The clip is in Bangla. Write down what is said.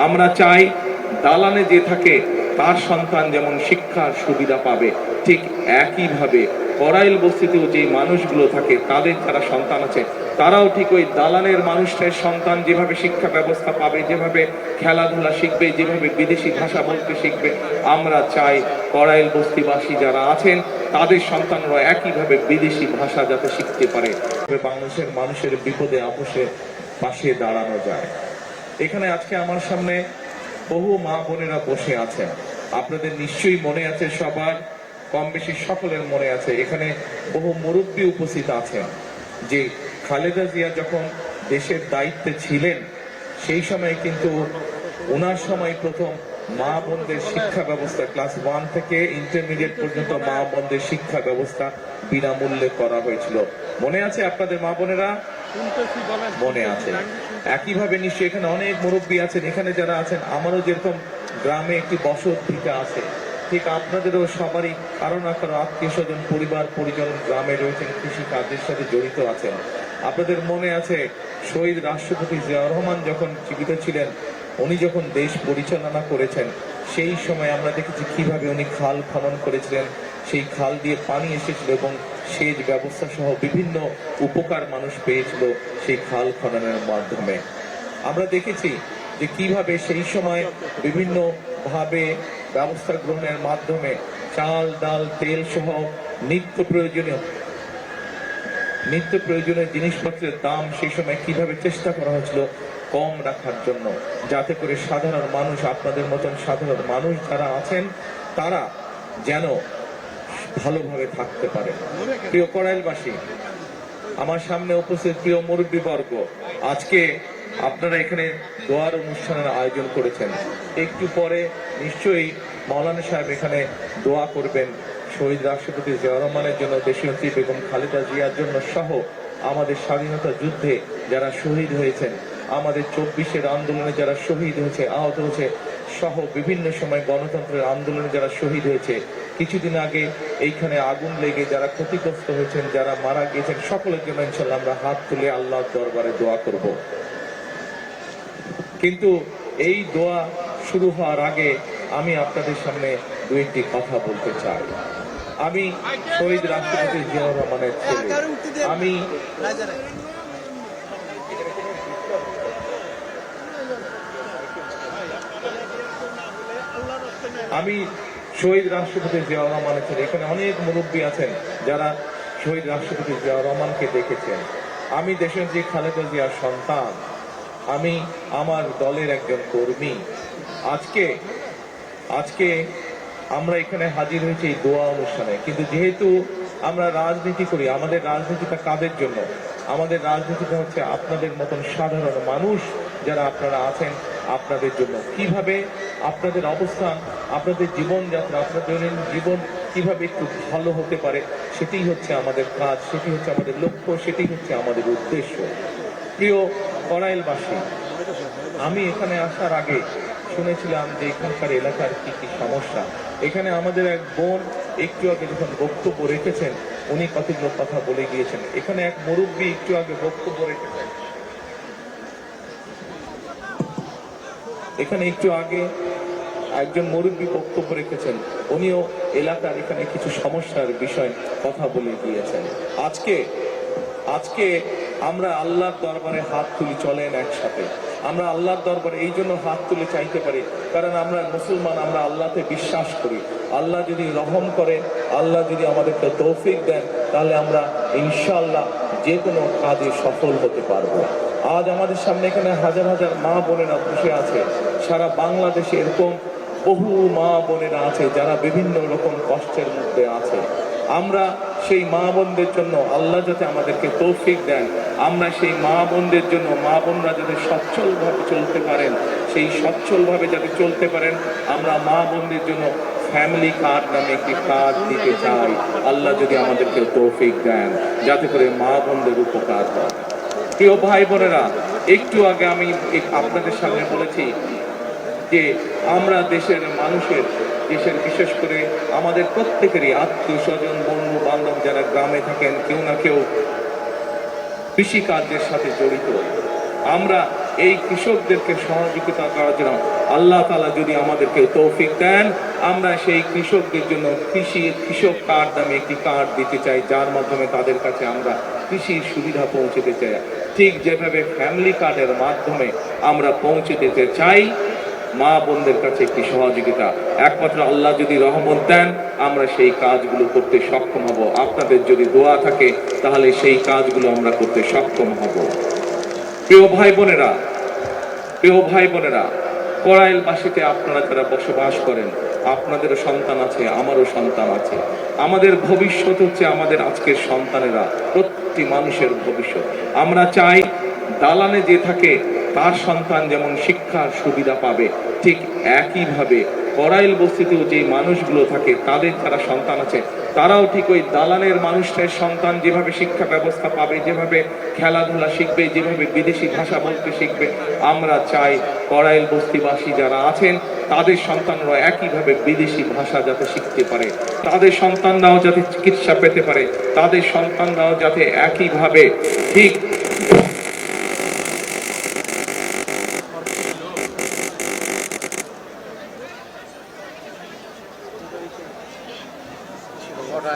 আমরা চাই দালানে যে থাকে তার সন্তান যেমন শিক্ষার সুবিধা পাবে, ঠিক একইভাবে করাইল বস্তিতেও যে মানুষগুলো থাকে তাদের যারা সন্তান আছে তারাও ঠিক ওই দালানের মানুষের সন্তান যেভাবে শিক্ষা ব্যবস্থা পাবে, যেভাবে খেলাধুলা শিখবে, যেভাবে বিদেশি ভাষা বলতে শিখবে, আমরা চাই করাইল বস্তিবাসী যারা আছেন তাদের সন্তানরা একইভাবে বিদেশি ভাষা যাতে শিখতে পারে, বাংলাদেশের মানুষের বিপদে আপসে পাশে দাঁড়ানো যায়। এখানে আজকে আমার সামনে বহু মা বোনেরা বসে আছেন। আপনাদের নিশ্চয়ই মনে আছে, সবার কম বেশি সকলের মনে আছে, এখানে বহু মুরব্বী উপস্থিত আছেন যে খালেদা জিয়া যখন দেশের দায়িত্বে ছিলেন সেই সময় কিন্তু ওনার সময় প্রথম মা বোনদের শিক্ষা ব্যবস্থা ক্লাস 1 থেকে ইন্টারমিডিয়েট পর্যন্ত মা বোনদের শিক্ষা ব্যবস্থা বিনামূল্যে করা হয়েছিল। মনে আছে আপনাদের মা বোনেরা? মনে আছে। একইভাবে নিশ্চয়ই এখানে অনেক মুরব্বী আছেন, এখানে যারা আছেন আমারও যেরকম গ্রামে একটি বসত ভিটা আছে, ঠিক আপনাদেরও সবারই কারো না কারো আত্মীয় স্বজন পরিবার পরিজন গ্রামে রয়েছেন, কৃষি কাজের সাথে জড়িত আছেন। আপনাদের মনে আছে শহীদ রাষ্ট্রপতি জিয়াউর রহমান যখন জীবিত ছিলেন, উনি যখন দেশ পরিচালনা করেছেন সেই সময় আমরা দেখেছি কিভাবে উনি খাল খনন করেছিলেন, সেই খাল দিয়ে পানি এসেছিল এবং সেচ ব্যবস্থা সহ বিভিন্ন উপকার মানুষ পেয়েছিল সেই খাল খননের মাধ্যমে। আমরা দেখেছি যে কিভাবে সেই সময় বিভিন্ন ভাবে ব্যবস্থা গ্রহণের মাধ্যমে চাল ডাল তেল সহ নিত্য প্রয়োজনীয় জিনিসপত্রের দাম সেই সময় কিভাবে চেষ্টা করা হয়েছিল কম রাখার জন্য, যাতে করে সাধারণ মানুষ, আপনাদের মতন সাধারণ মানুষ যারা আছেন তারা যেন ভালোভাবে থাকতে পারে। প্রিয় করাইলবাসী, আমার সামনে উপস্থিত প্রিয় মুরব্বীবর্গ, আজকে আপনারা এখানে দোয়ার অনুষ্ঠানের আয়োজন করেছেন। একটু পরে নিশ্চয়ই মাওলানা সাহেব এখানে দোয়া করবেন শহীদ রাষ্ট্রপতি জিয়াউর রহমানের জন্য, দেশনেত্রী বেগম খালেদা জিয়ার জন্য সহ আমাদের স্বাধীনতা যুদ্ধে যারা শহীদ হয়েছেন, আমাদের 24-এর আন্দোলনে যারা শহীদ হয়েছে, আহত হয়েছে, সহ বিভিন্ন সময় গণতন্ত্রের আন্দোলনে যারা শহীদ হয়েছে, কিছুদিন আগে এইখানে আগুন লেগে যারা ক্ষতিগ্রস্ত হয়েছেন, যারা মারা গিয়েছেন, সকলের জন্য ইনশাআল্লাহ আমরা হাত তুলে আল্লাহর দরবারে দোয়া করব। কিন্তু এই দোয়া শুরু হওয়ার আগে আমি আপনাদের সামনে দু একটি কথা বলতে চাই। আমি শহীদ রাষ্ট্রপতি জিয়াউর রহমানের ছেলে, আমি শহীদ রাষ্ট্রপতি জিয়াউর রহমানের ছেলে। এখানে অনেক মুরব্বী আছেন যারা শহীদ রাষ্ট্রপতি জিয়াউর রহমানকে দেখেছেন। আমি দেশনেত্রী খালেদা জিয়ার সন্তান, আমি আমার দলের একজন কর্মী। আজকে আমরা এখানে হাজির হয়েছি এই দোয়া অনুষ্ঠানে, কিন্তু যেহেতু আমরা রাজনীতি করি, আমাদের রাজনীতিটা কাদের জন্য? আমাদের রাজনীতিটা হচ্ছে আপনাদের মতন সাধারণ মানুষ যারা আপনারা আছেন, আপনাদের জন্য। কিভাবে আপনাদের অবস্থান, আপনাদের জীবনযাত্রা, আপনাদের দৈনন্দিন জীবন কিভাবে একটু ভালো হতে পারে, সেটাই হচ্ছে আমাদের কাজ, সেটি হচ্ছে আমাদের লক্ষ্য, সেটি হচ্ছে আমাদের উদ্দেশ্য। প্রিয় করাইলবাসী, আমি এখানে আসার আগে শুনেছিলাম যে এখানকার এলাকার কি কি সমস্যা। এখানে আমাদের এক বোন একটু আগে যখন বক্তব্য রেখেছেন উনি কতগুলো কথা বলে গিয়েছেন। এখানে এক মুরব্বী একটু আগে বক্তব্য রেখেছেন, এখানে একটু আগে একজন মুরব্বী বক্তব্য রেখেছেন, উনিও এলাকার এখানে কিছু সমস্যার বিষয় কথা বলে গিয়েছেন। আজকে আমরা আল্লাহর দরবারে হাত তুলি, চলেন একসাথে। আমরা আল্লাহর দরবারে এই জন্য হাত তুলে চাইতে পারি কারণ আমরা মুসলমান, আমরা আল্লাহতে বিশ্বাস করি। আল্লাহ যদি রহম করে, আল্লাহ যদি আমাদেরকে তৌফিক দেন, তাহলে আমরা ইনশাআল্লাহ যে কোনো কাজে সফল হতে পারবো। আজ আমাদের সামনে এখানে হাজার হাজার মা বোনেরা বসে আছে। সারা বাংলাদেশে এরকম বহু মা বোনেরা আছে যারা বিভিন্ন রকম কষ্টের মধ্যে আছে। আমরা সেই মা বোনদের জন্য আল্লাহ যাতে আমাদেরকে তৌফিক দেন, আমরা সেই মা বোনদের জন্য, মা বোনরা যাতে সচ্ছলভাবে চলতে পারেন, সেই সচ্ছলভাবে যাতে চলতে পারেন, আমরা মা বোনদের জন্য ফ্যামিলি কার্ড নামে একটি কার্ড দিতে চাই। আল্লাহ যদি আমাদেরকে তৌফিক দেন যাতে করে মা বোনদের উপকার হয়। প্রিয় ভাই বোনেরা, একটু আগে আমি আপনাদের সামনে বলেছি যে আমরা দেশের মানুষের, দেশের বিশেষ করে আমাদের প্রত্যেকেরই আত্মীয় স্বজন, বন্ধু বান্ধব যারা গ্রামে থাকেন, কেউ না কেউ কৃষিকার্যের সাথে জড়িত। আমরা এই কৃষকদেরকে সহযোগিতা করার জন্য আল্লাহ তাআলা যদি আমাদেরকে তৌফিক দেন, আমরা সেই কৃষকদের জন্য কৃষক কার্ড নামে একটি কার্ড দিতে চাই, যার মাধ্যমে তাদের কাছে আমরা কৃষির সুবিধা পৌঁছে চাই। ঠিক যেভাবে ফ্যামিলি কার্ডের মাধ্যমে আমরা পৌঁছে দিতে চাই মা বোনদের কাছে একটি সহযোগিতা, একমাত্র আল্লাহ যদি রহমত দেন আমরা সেই কাজগুলো করতে সক্ষম হব। আপনাদের যদি দোয়া থাকে তাহলে সেই কাজগুলো আমরা করতে সক্ষম হব। প্রিয় ভাই বোনেরা, করাইলবাসীতে আপনারা যারা বসবাস করেন, আপনাদেরও সন্তান আছে, আমারও সন্তান আছে। আমাদের ভবিষ্যৎ হচ্ছে আমাদের আজকের সন্তানেরা, প্রত্যেকটি মানুষের ভবিষ্যৎ। আমরা চাই দালানে যে থাকে তার সন্তান যেমন শিক্ষার সুবিধা পাবে, ঠিক একইভাবে করাইল বস্তিতেও যে মানুষগুলো থাকে তাদের যারা সন্তান আছে তারাও ঠিক ওই দালানের মানুষটার সন্তান যেভাবে শিক্ষা ব্যবস্থা পাবে, যেভাবে খেলাধুলা শিখবে, যেভাবে বিদেশি ভাষা বলতে শিখবে, আমরা চাই করাইল বস্তিবাসী যারা আছেন তাদের সন্তানরা একইভাবে বিদেশি ভাষা যাতে শিখতে পারে, তাদের সন্তানরাও যাতে চিকিৎসা পেতে পারে, তাদের সন্তানরাও যাতে একইভাবে ঠিক ওটা